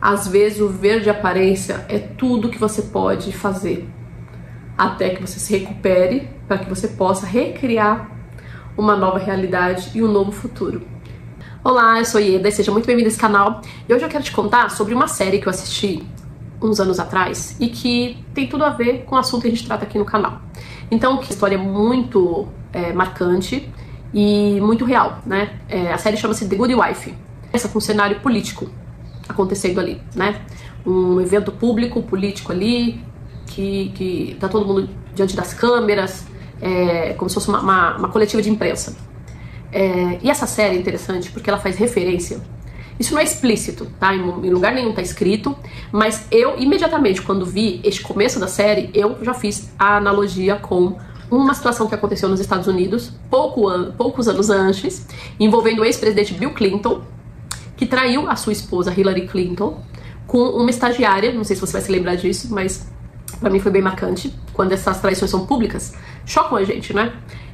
Às vezes o ver de aparência é tudo que você pode fazer até que você se recupere, para que você possa recriar uma nova realidade e um novo futuro. Olá, eu sou Ieda e seja muito bem-vindo a esse canal. E hoje eu quero te contar sobre uma série que eu assisti uns anos atrás e que tem tudo a ver com o assunto que a gente trata aqui no canal. Então, que a história é muito marcante e muito real, né? A série chama-se The Good Wife. Essa com um cenário político acontecendo ali, né? Um evento público, político ali, que tá todo mundo diante das câmeras, como se fosse uma coletiva de imprensa. E essa série é interessante porque ela faz referência. Isso não é explícito, tá? Em lugar nenhum tá escrito, mas eu, imediatamente, quando vi este começo da série, eu já fiz a analogia com uma situação que aconteceu nos Estados Unidos, poucos anos antes, envolvendo o ex-presidente Bill Clinton, que traiu a sua esposa Hillary Clinton com uma estagiária. Não sei se você vai se lembrar disso, mas pra mim foi bem marcante. Quando essas traições são públicas, chocam a gente, né?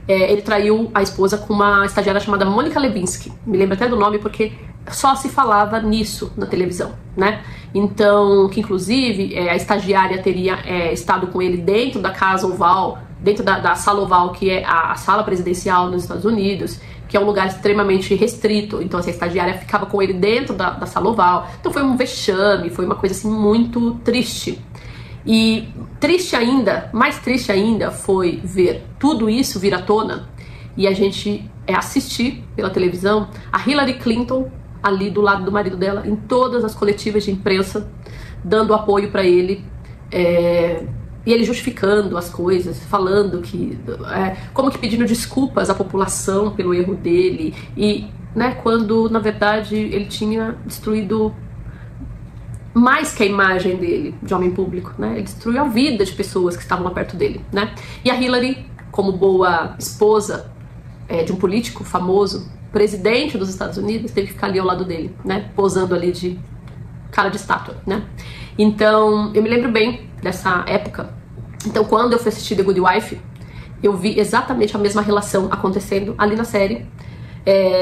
Ele traiu a esposa com uma estagiária chamada Monica Lewinsky. Me lembro até do nome porque só se falava nisso na televisão, né? Então, que inclusive a estagiária teria estado com ele dentro da Casa Oval, dentro da Sala Oval, que é a sala presidencial nos Estados Unidos, que é um lugar extremamente restrito. Então, essa estagiária ficava com ele dentro da Sala Oval. Então, foi um vexame, foi uma coisa assim muito triste. E triste ainda, mais triste ainda, foi ver tudo isso vir à tona e a gente assistir pela televisão a Hillary Clinton ali do lado do marido dela, em todas as coletivas de imprensa, dando apoio para ele, e ele justificando as coisas, falando que, como que pedindo desculpas à população pelo erro dele, e, né, quando na verdade ele tinha destruído mais que a imagem dele de homem público, né? Ele destruiu a vida de pessoas que estavam lá perto dele, né? E a Hillary, como boa esposa de um político famoso, presidente dos Estados Unidos, teve que ficar ali ao lado dele, né? Posando ali de cara de estátua, né? Então, eu me lembro bem dessa época. Então, quando eu fui assistir The Good Wife, eu vi exatamente a mesma relação acontecendo ali na série,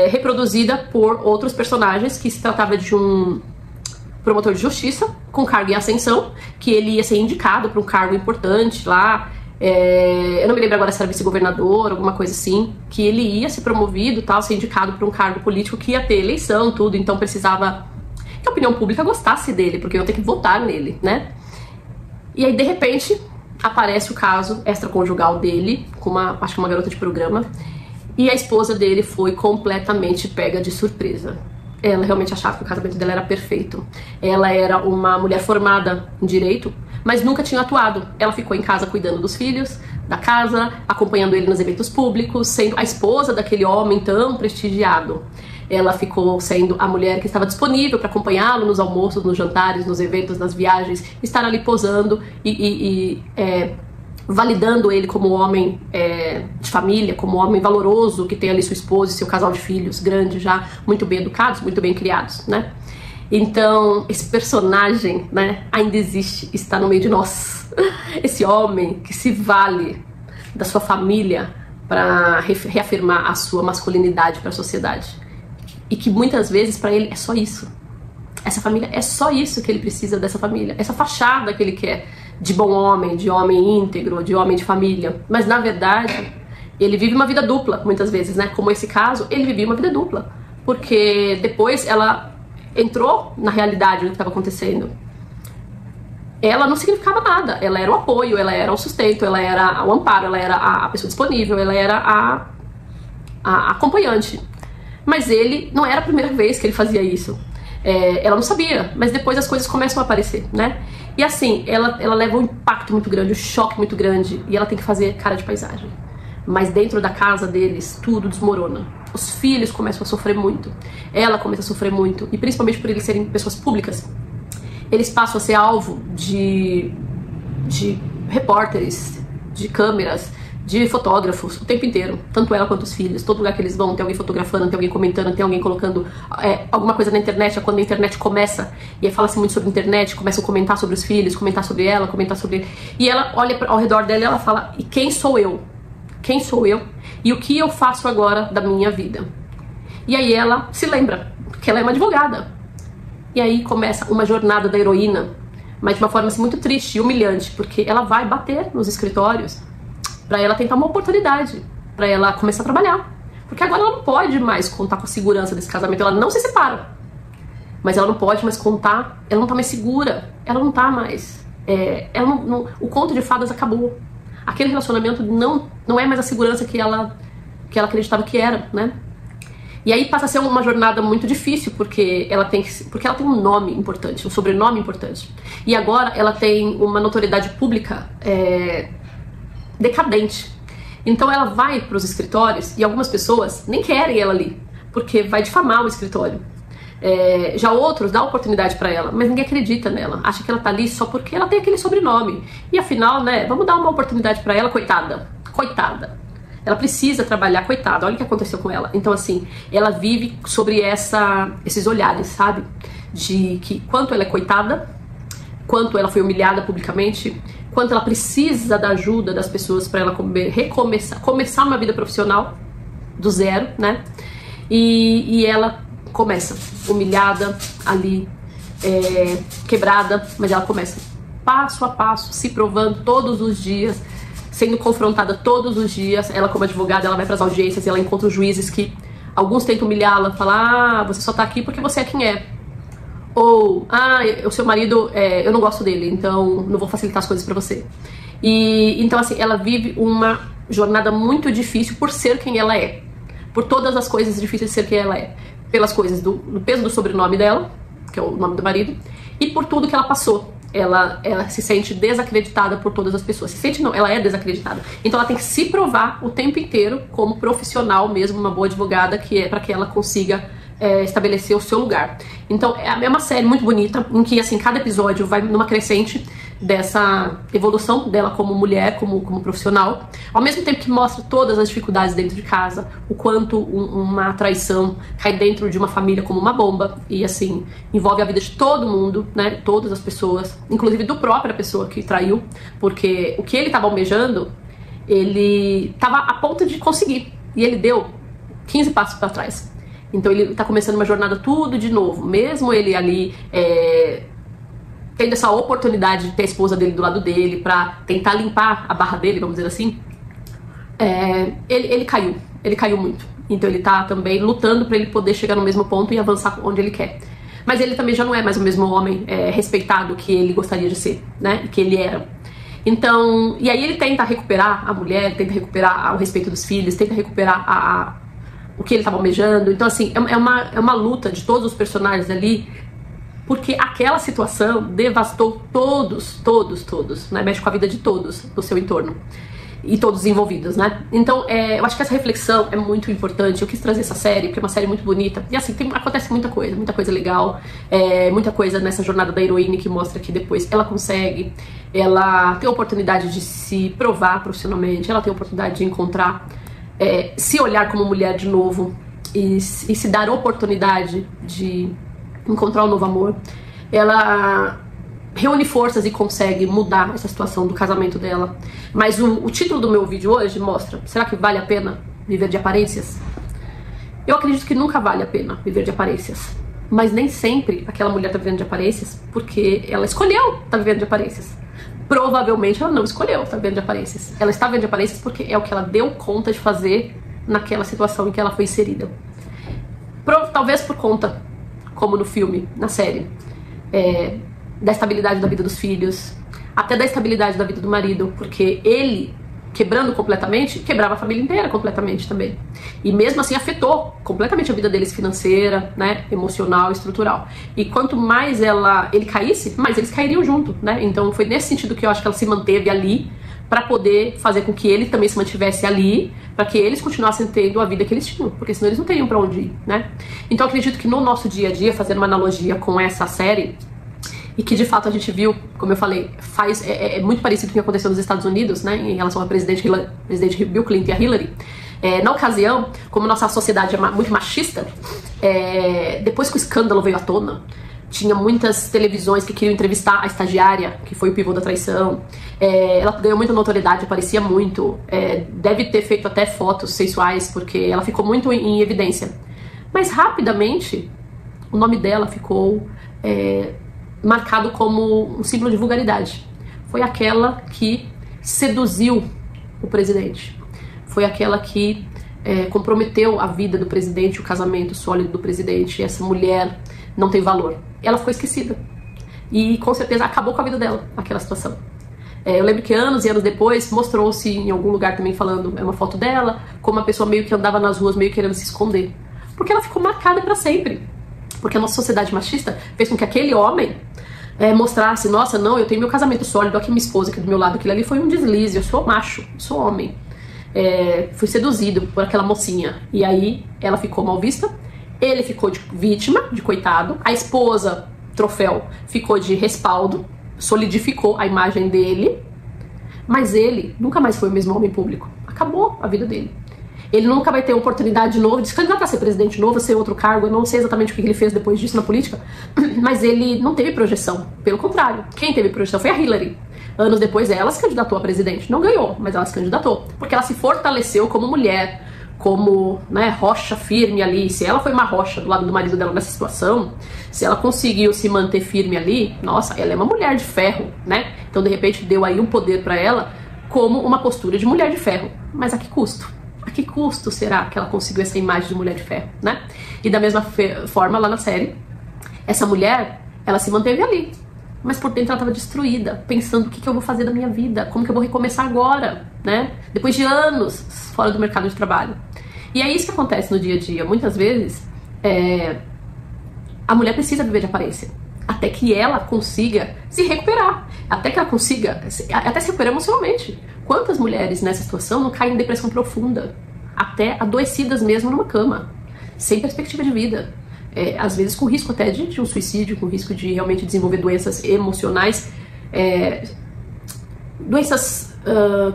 reproduzida por outros personagens, que se tratava de um promotor de justiça com cargo em ascensão, que ele ia ser indicado para um cargo importante lá, eu não me lembro agora se era vice-governador, alguma coisa assim, que ele ia ser promovido, tal, ser indicado para um cargo político que ia ter eleição, tudo, então precisava que a opinião pública gostasse dele, porque eu tenho que votar nele, né? E aí, de repente, aparece o caso extraconjugal dele, com acho que uma garota de programa, e a esposa dele foi completamente pega de surpresa. Ela realmente achava que o casamento dela era perfeito. Ela era uma mulher formada em direito, mas nunca tinha atuado. Ela ficou em casa cuidando dos filhos, da casa, acompanhando ele nos eventos públicos, sendo a esposa daquele homem tão prestigiado. Ela ficou sendo a mulher que estava disponível para acompanhá-lo nos almoços, nos jantares, nos eventos, nas viagens, estar ali posando e validando ele como homem de família, como homem valoroso, que tem ali sua esposa e seu casal de filhos grande já, muito bem educados, muito bem criados, né? Então, esse personagem, né, ainda existe, está no meio de nós. Esse homem que se vale da sua família para reafirmar a sua masculinidade para a sociedade. E que muitas vezes para ele é só isso. Essa família é só isso que ele precisa dessa família. Essa fachada que ele quer de bom homem, de homem íntegro, de homem de família. Mas na verdade, ele vive uma vida dupla, muitas vezes, né? Como esse caso, ele vivia uma vida dupla. Porque depois ela entrou na realidade do que estava acontecendo. Ela não significava nada. Ela era o apoio, ela era o sustento, ela era o amparo, ela era a pessoa disponível, ela era a acompanhante. Mas ele, não era a primeira vez que ele fazia isso. Ela não sabia, mas depois as coisas começam a aparecer, né? E assim, ela leva um impacto muito grande, um choque muito grande, e ela tem que fazer cara de paisagem. Mas dentro da casa deles, tudo desmorona. Os filhos começam a sofrer muito, ela começa a sofrer muito, e principalmente por eles serem pessoas públicas, eles passam a ser alvo de repórteres, de câmeras, de fotógrafos o tempo inteiro, tanto ela quanto os filhos. Todo lugar que eles vão tem alguém fotografando, tem alguém comentando, tem alguém colocando alguma coisa na internet. É quando a internet começa, e aí fala-se muito sobre a internet, começam a comentar sobre os filhos, comentar sobre ela, comentar sobre... E ela olha ao redor dela e ela fala, e quem sou eu? Quem sou eu? E o que eu faço agora da minha vida? E aí ela se lembra que ela é uma advogada. E aí começa uma jornada da heroína, mas de uma forma assim, muito triste e humilhante, porque ela vai bater nos escritórios pra ela tentar uma oportunidade, pra ela começar a trabalhar. Porque agora ela não pode mais contar com a segurança desse casamento, ela não se separa. Mas ela não pode mais contar, ela não tá mais segura, ela não tá mais... o conto de fadas acabou. Aquele relacionamento não é mais a segurança que ela acreditava que era, né? E aí passa a ser uma jornada muito difícil, porque ela tem um nome importante, um sobrenome importante. E agora ela tem uma notoriedade pública decadente. Então ela vai para os escritórios e algumas pessoas nem querem ela ali, porque vai difamar o escritório. Já outros dão oportunidade para ela, mas ninguém acredita nela. Acha que ela tá ali só porque ela tem aquele sobrenome. E afinal, né, vamos dar uma oportunidade para ela, coitada. Coitada. Ela precisa trabalhar, coitada. Olha o que aconteceu com ela. Então assim, ela vive sobre esses olhares, sabe? De que quanto ela é coitada, quanto ela foi humilhada publicamente, quanto ela precisa da ajuda das pessoas para ela começar uma vida profissional do zero, né? E ela começa humilhada ali, quebrada, mas ela começa passo a passo, se provando todos os dias, sendo confrontada todos os dias. Ela, como advogada, ela vai para as audiências e ela encontra os juízes que alguns tentam humilhá-la, falar: você só tá aqui porque você é quem é. Ou, o seu marido, eu não gosto dele, então não vou facilitar as coisas para você. E então assim, ela vive uma jornada muito difícil por ser quem ela é, por todas as coisas difíceis de ser quem ela é, pelas coisas do peso do sobrenome dela, que é o nome do marido, e por tudo que ela passou. Ela se sente desacreditada por todas as pessoas. Se sente não, ela é desacreditada. Então ela tem que se provar o tempo inteiro como profissional mesmo, uma boa advogada, para que ela consiga estabelecer o seu lugar. Então é uma série muito bonita, em que assim, cada episódio vai numa crescente dessa evolução dela como mulher, como profissional, ao mesmo tempo que mostra todas as dificuldades dentro de casa, o quanto uma traição cai dentro de uma família como uma bomba, e assim, envolve a vida de todo mundo, né, todas as pessoas, inclusive do própria pessoa que traiu, porque o que ele estava almejando, ele estava a ponto de conseguir, e ele deu 15 passos para trás. Então ele tá começando uma jornada tudo de novo, mesmo ele ali tendo essa oportunidade de ter a esposa dele do lado dele pra tentar limpar a barra dele, vamos dizer assim, ele caiu muito. Então ele tá também lutando pra ele poder chegar no mesmo ponto e avançar onde ele quer. Mas ele também já não é mais o mesmo homem respeitado que ele gostaria de ser, né, que ele era. Então, e aí ele tenta recuperar a mulher, tenta recuperar o respeito dos filhos, tenta recuperar o que ele estava almejando. Então assim, é uma luta de todos os personagens ali, porque aquela situação devastou todos, né? Mexe com a vida de todos do seu entorno e todos os envolvidos, né? Então eu acho que essa reflexão é muito importante. Eu quis trazer essa série porque é uma série muito bonita e assim, acontece muita coisa legal, muita coisa nessa jornada da heroína, que mostra que depois ela consegue, ela tem a oportunidade de se provar profissionalmente, ela tem a oportunidade de encontrar, se olhar como mulher de novo e se dar a oportunidade de encontrar um novo amor. Ela reúne forças e consegue mudar essa situação do casamento dela. Mas o título do meu vídeo hoje mostra: será que vale a pena viver de aparências? Eu acredito que nunca vale a pena viver de aparências, mas nem sempre aquela mulher tá vivendo de aparências porque ela escolheu tá vivendo de aparências. Provavelmente ela não escolheu estar vivendo de aparências. Ela está vivendo de aparências porque é o que ela deu conta de fazer naquela situação em que ela foi inserida. Talvez por conta, como no filme, na série, da estabilidade da vida dos filhos, até da estabilidade da vida do marido, porque ele, quebrando completamente, quebrava a família inteira completamente também. E mesmo assim afetou completamente a vida deles financeira, né, emocional, estrutural. E quanto mais ele caísse, mais eles cairiam junto, né? Então foi nesse sentido que eu acho que ela se manteve ali, para poder fazer com que ele também se mantivesse ali, para que eles continuassem tendo a vida que eles tinham, porque senão eles não teriam para onde ir, né? Então eu acredito que no nosso dia a dia, fazendo uma analogia com essa série, e que de fato a gente viu, como eu falei, é muito parecido com o que aconteceu nos Estados Unidos, né, em relação ao presidente Bill Clinton e a Hillary. Na ocasião, como nossa sociedade é muito machista, depois que o escândalo veio à tona, tinha muitas televisões que queriam entrevistar a estagiária, que foi o pivô da traição. Ela ganhou muita notoriedade, aparecia muito, deve ter feito até fotos sensuais, porque ela ficou muito em evidência. Mas rapidamente, o nome dela ficou marcado como um símbolo de vulgaridade. Foi aquela que seduziu o presidente. Foi aquela que comprometeu a vida do presidente, o casamento sólido do presidente. Essa mulher não tem valor. Ela ficou esquecida. E com certeza acabou com a vida dela, aquela situação. Eu lembro que anos e anos depois mostrou-se em algum lugar também falando, uma foto dela, como uma pessoa meio que andava nas ruas meio querendo se esconder. Porque ela ficou marcada para sempre. Porque a nossa sociedade machista fez com que aquele homem mostrasse, nossa, não, eu tenho meu casamento sólido, aqui minha esposa aqui do meu lado, aquilo ali foi um deslize, eu sou macho, eu sou homem. Fui seduzido por aquela mocinha. E aí ela ficou mal vista, ele ficou de vítima, de coitado, a esposa, troféu, ficou de respaldo, solidificou a imagem dele, mas ele nunca mais foi o mesmo homem público. Acabou a vida dele. Ele nunca vai ter oportunidade de novo de se candidatar a ser presidente de novo, ser outro cargo. Eu não sei exatamente o que ele fez depois disso na política, mas ele não teve projeção. Pelo contrário, quem teve projeção foi a Hillary. Anos depois ela se candidatou a presidente. Não ganhou, mas ela se candidatou. Porque ela se fortaleceu como mulher, como, né, rocha firme ali. Se ela foi uma rocha do lado do marido dela nessa situação, se ela conseguiu se manter firme ali, nossa, ela é uma mulher de ferro, né? Então de repente deu aí um poder pra ela como uma postura de mulher de ferro. Mas a que custo? A que custo será que ela conseguiu essa imagem de mulher de ferro, né? E da mesma forma, lá na série, essa mulher, ela se manteve ali. Mas por dentro ela estava destruída, pensando o que eu vou fazer da minha vida, como que eu vou recomeçar agora, né? Depois de anos fora do mercado de trabalho. E é isso que acontece no dia a dia. Muitas vezes, a mulher precisa viver de aparência. Até que ela consiga se recuperar. Até que ela consiga, até se recuperar emocionalmente. Quantas mulheres nessa situação não caem em depressão profunda? Até adoecidas mesmo numa cama. Sem perspectiva de vida. Às vezes com risco até de um suicídio, com risco de realmente desenvolver doenças emocionais. Doenças,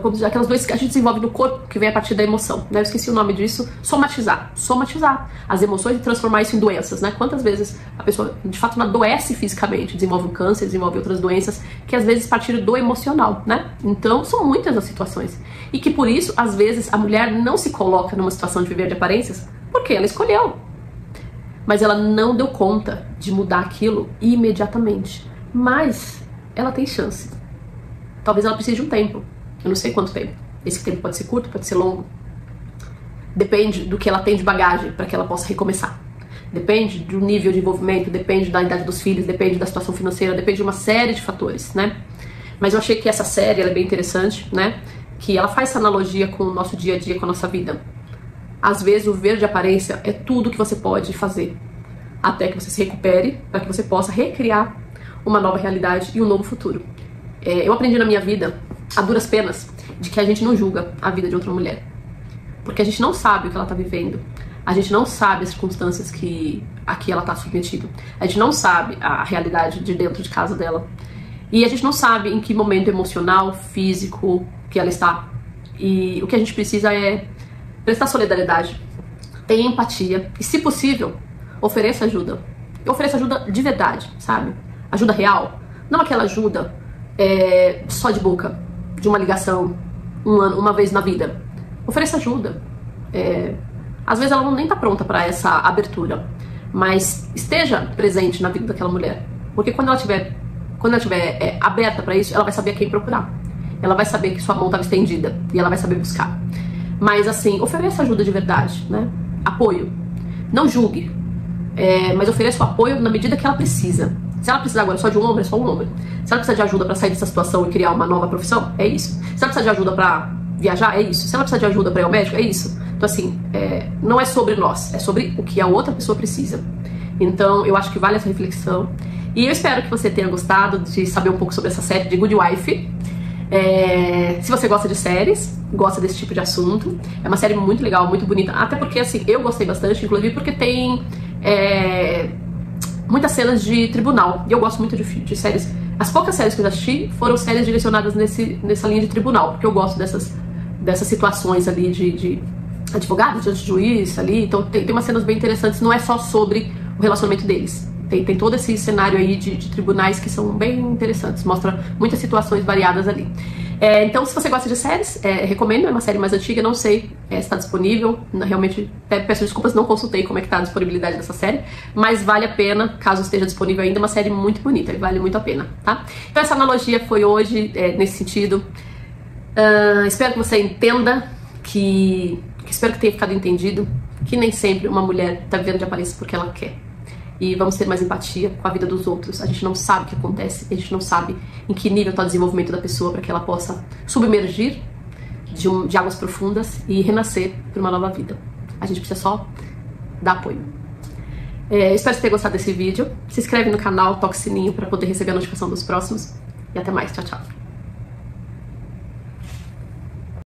como dizer, aquelas doenças que a gente desenvolve no corpo, que vem a partir da emoção, né? Eu esqueci o nome disso. Somatizar as emoções e transformar isso em doenças, né? Quantas vezes a pessoa de fato não adoece fisicamente, desenvolve um câncer, desenvolve outras doenças que às vezes partirem do emocional, né? Então são muitas as situações, e que por isso às vezes a mulher não se coloca numa situação de viver de aparências porque ela escolheu, mas ela não deu conta de mudar aquilo imediatamente. Mas ela tem chance. Talvez ela precise de um tempo. Eu não sei quanto tempo. Esse tempo pode ser curto, pode ser longo. Depende do que ela tem de bagagem para que ela possa recomeçar. Depende do nível de envolvimento, depende da idade dos filhos, depende da situação financeira, depende de uma série de fatores, né? Mas eu achei que essa série ela é bem interessante, né? Que ela faz essa analogia com o nosso dia a dia, com a nossa vida. Às vezes o ver de aparência é tudo que você pode fazer até que você se recupere, para que você possa recriar uma nova realidade e um novo futuro. Eu aprendi na minha vida, a duras penas, de que a gente não julga a vida de outra mulher. Porque a gente não sabe o que ela está vivendo. A gente não sabe as circunstâncias a que ela está submetida. A gente não sabe a realidade de dentro de casa dela. E a gente não sabe em que momento emocional, físico que ela está. E o que a gente precisa é prestar solidariedade, ter empatia e, se possível, ofereça ajuda. E ofereça ajuda de verdade, sabe? Ajuda real. Não aquela ajuda só de boca, de uma ligação, uma vez na vida. Ofereça ajuda. Às vezes ela nem tá pronta para essa abertura, mas esteja presente na vida daquela mulher. Porque quando ela estiver aberta para isso, ela vai saber quem procurar. Ela vai saber que sua mão estava estendida e ela vai saber buscar. Mas assim, ofereça ajuda de verdade, né? Apoio. Não julgue, mas ofereça o apoio na medida que ela precisa. Se ela precisar agora só de um ombro, é só um ombro. Se ela precisa de ajuda para sair dessa situação e criar uma nova profissão, é isso. Se ela precisa de ajuda para viajar, é isso. Se ela precisa de ajuda para ir ao médico, é isso. Então assim, não é sobre nós, é sobre o que a outra pessoa precisa. Então eu acho que vale essa reflexão. E eu espero que você tenha gostado de saber um pouco sobre essa série de Good Wife. Se você gosta de séries, gosta desse tipo de assunto, é uma série muito legal, muito bonita. Até porque assim, eu gostei bastante, inclusive porque tem muitas cenas de tribunal. E eu gosto muito de séries. As poucas séries que eu já assisti foram séries direcionadas nessa linha de tribunal, porque eu gosto dessas situações ali de advogado diante de juiz ali. Então tem umas cenas bem interessantes. Não é só sobre o relacionamento deles. Tem todo esse cenário aí de tribunais que são bem interessantes. Mostra muitas situações variadas ali. Então, se você gosta de séries, recomendo. É uma série mais antiga, não sei se está disponível. Realmente, peço desculpas, não consultei como é que tá a disponibilidade dessa série. Mas vale a pena, caso esteja disponível ainda, uma série muito bonita e vale muito a pena, tá? Então, essa analogia foi hoje, nesse sentido. Espero que você entenda, espero que tenha ficado entendido, que nem sempre uma mulher está vivendo de aparência porque ela quer. E vamos ter mais empatia com a vida dos outros. A gente não sabe o que acontece, a gente não sabe em que nível está o desenvolvimento da pessoa para que ela possa submergir de águas profundas e renascer para uma nova vida. A gente precisa só dar apoio. Espero que você tenha gostado desse vídeo. Se inscreve no canal, toca o sininho para poder receber a notificação dos próximos. E até mais. Tchau, tchau.